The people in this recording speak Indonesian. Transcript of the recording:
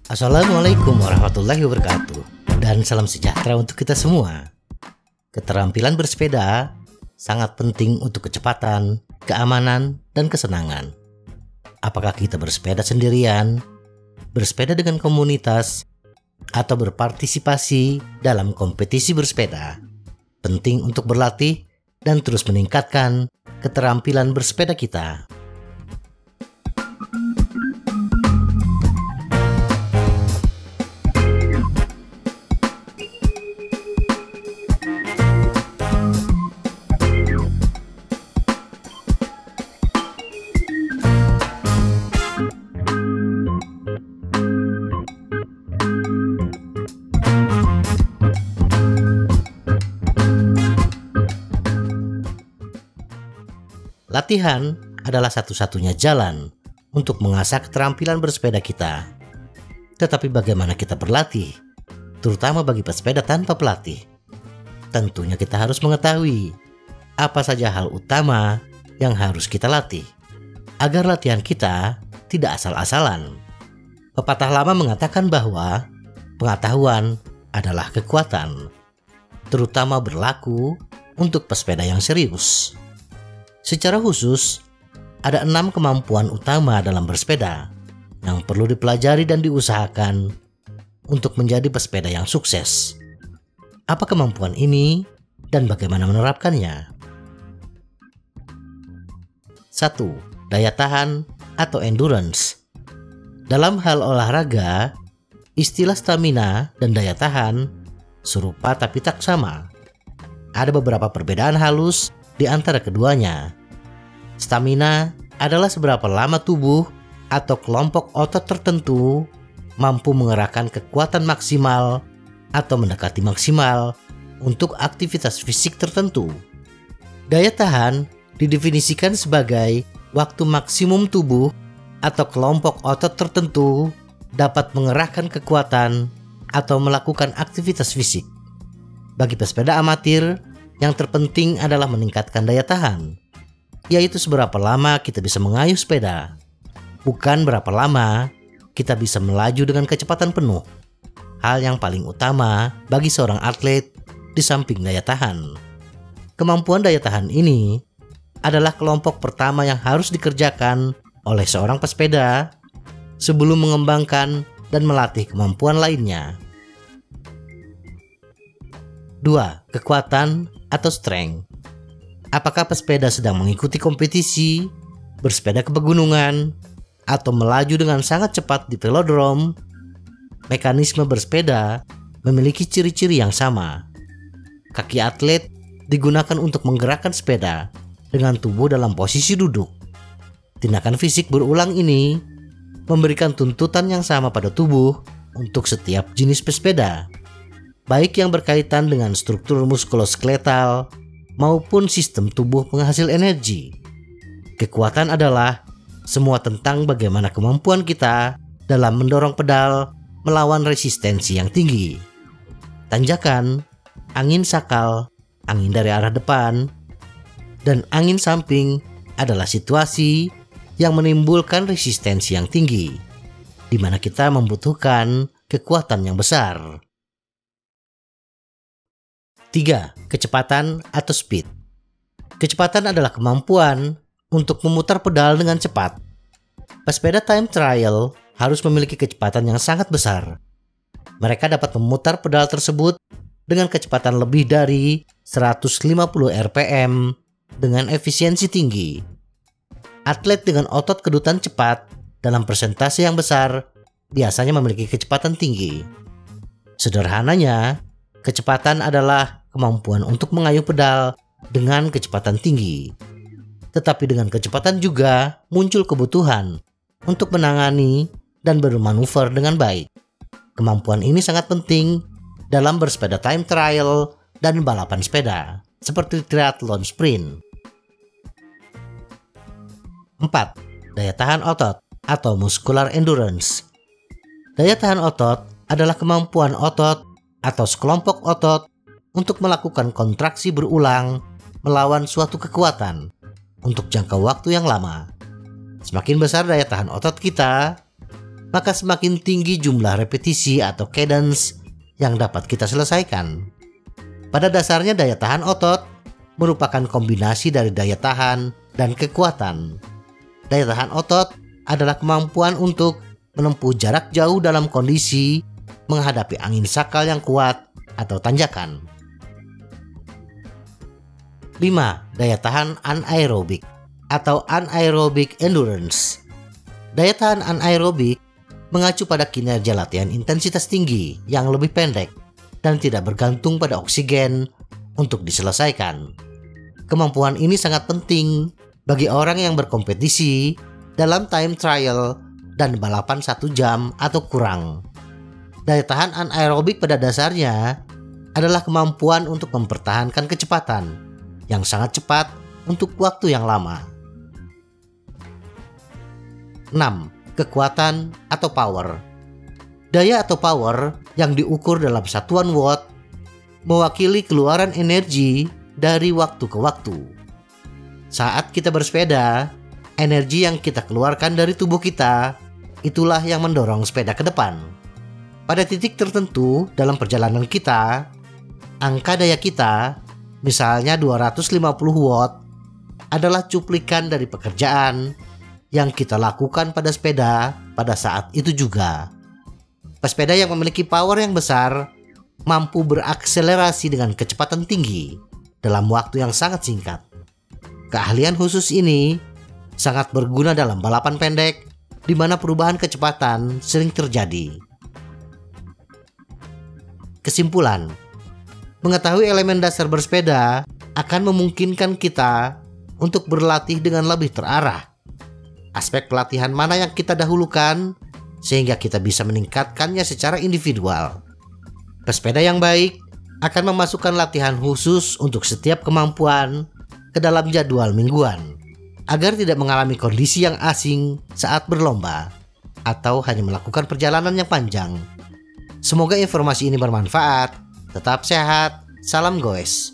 Assalamualaikum warahmatullahi wabarakatuh, dan salam sejahtera untuk kita semua. Keterampilan bersepeda sangat penting untuk kecepatan, keamanan, dan kesenangan. Apakah kita bersepeda sendirian, bersepeda dengan komunitas, atau berpartisipasi dalam kompetisi bersepeda, penting untuk berlatih dan terus meningkatkan keterampilan bersepeda kita. Latihan adalah satu-satunya jalan untuk mengasah keterampilan bersepeda kita. Tetapi bagaimana kita berlatih, terutama bagi pesepeda tanpa pelatih? Tentunya kita harus mengetahui apa saja hal utama yang harus kita latih, agar latihan kita tidak asal-asalan. Pepatah lama mengatakan bahwa pengetahuan adalah kekuatan, terutama berlaku untuk pesepeda yang serius. Secara khusus, ada 6 kemampuan utama dalam bersepeda yang perlu dipelajari dan diusahakan untuk menjadi pesepeda yang sukses. Apa kemampuan ini dan bagaimana menerapkannya? 1. Daya tahan atau endurance. Dalam hal olahraga, istilah stamina dan daya tahan serupa tapi tak sama. Ada beberapa perbedaan halus di antara keduanya. Stamina adalah seberapa lama tubuh atau kelompok otot tertentu mampu mengerahkan kekuatan maksimal atau mendekati maksimal untuk aktivitas fisik tertentu. Daya tahan didefinisikan sebagai waktu maksimum tubuh atau kelompok otot tertentu dapat mengerahkan kekuatan atau melakukan aktivitas fisik. Bagi pesepeda amatir, yang terpenting adalah meningkatkan daya tahan, yaitu seberapa lama kita bisa mengayuh sepeda, bukan berapa lama kita bisa melaju dengan kecepatan penuh. Hal yang paling utama bagi seorang atlet di samping daya tahan. Kemampuan daya tahan ini adalah kelompok pertama yang harus dikerjakan oleh seorang pesepeda sebelum mengembangkan dan melatih kemampuan lainnya. 2. Kekuatan atau strength. Apakah pesepeda sedang mengikuti kompetisi, bersepeda ke pegunungan, atau melaju dengan sangat cepat di velodrome? Mekanisme bersepeda memiliki ciri-ciri yang sama. Kaki atlet digunakan untuk menggerakkan sepeda dengan tubuh dalam posisi duduk. Tindakan fisik berulang ini memberikan tuntutan yang sama pada tubuh untuk setiap jenis pesepeda, baik yang berkaitan dengan struktur muskuloskeletal maupun sistem tubuh penghasil energi. Kekuatan adalah semua tentang bagaimana kemampuan kita dalam mendorong pedal melawan resistensi yang tinggi. Tanjakan, angin sakal, angin dari arah depan, dan angin samping adalah situasi yang menimbulkan resistensi yang tinggi, di mana kita membutuhkan kekuatan yang besar. 3. Kecepatan atau speed. Kecepatan adalah kemampuan untuk memutar pedal dengan cepat. Pesepeda time trial harus memiliki kecepatan yang sangat besar. Mereka dapat memutar pedal tersebut dengan kecepatan lebih dari 150 rpm dengan efisiensi tinggi. Atlet dengan otot kedutan cepat dalam persentase yang besar biasanya memiliki kecepatan tinggi. Sederhananya, kecepatan adalah kemampuan untuk mengayuh pedal dengan kecepatan tinggi. Tetapi dengan kecepatan juga muncul kebutuhan untuk menangani dan bermanuver dengan baik. Kemampuan ini sangat penting dalam bersepeda time trial dan balapan sepeda, seperti triathlon sprint. 4. Daya tahan otot atau muscular endurance. Daya tahan otot adalah kemampuan otot atau sekelompok otot untuk melakukan kontraksi berulang melawan suatu kekuatan. untuk jangka waktu yang lama. Semakin besar daya tahan otot kita, maka semakin tinggi jumlah repetisi atau cadence yang dapat kita selesaikan. Pada dasarnya daya tahan otot merupakan kombinasi dari daya tahan dan kekuatan. Daya tahan otot adalah kemampuan untuk menempuh jarak jauh dalam kondisi menghadapi angin sakal yang kuat atau tanjakan. 5. Daya tahan anaerobik atau anaerobic endurance. Daya tahan anaerobik mengacu pada kinerja latihan intensitas tinggi yang lebih pendek dan tidak bergantung pada oksigen untuk diselesaikan. Kemampuan ini sangat penting bagi orang yang berkompetisi dalam time trial dan balapan 1 jam atau kurang. Daya tahan anaerobik pada dasarnya adalah kemampuan untuk mempertahankan kecepatan yang sangat cepat untuk waktu yang lama. 6. Kekuatan atau power. Daya atau power yang diukur dalam satuan watt mewakili keluaran energi dari waktu ke waktu. Saat kita bersepeda, energi yang kita keluarkan dari tubuh kita itulah yang mendorong sepeda ke depan. Pada titik tertentu dalam perjalanan kita, angka daya kita, misalnya 250 watt, adalah cuplikan dari pekerjaan yang kita lakukan pada sepeda pada saat itu juga. Pesepeda yang memiliki power yang besar mampu berakselerasi dengan kecepatan tinggi dalam waktu yang sangat singkat. Keahlian khusus ini sangat berguna dalam balapan pendek di mana perubahan kecepatan sering terjadi. Kesimpulan, mengetahui elemen dasar bersepeda akan memungkinkan kita untuk berlatih dengan lebih terarah. Aspek pelatihan mana yang kita dahulukan sehingga kita bisa meningkatkannya secara individual. Pesepeda yang baik akan memasukkan latihan khusus untuk setiap kemampuan ke dalam jadwal mingguan agar tidak mengalami kondisi yang asing saat berlomba atau hanya melakukan perjalanan yang panjang. Semoga informasi ini bermanfaat. Tetap sehat. Salam goes.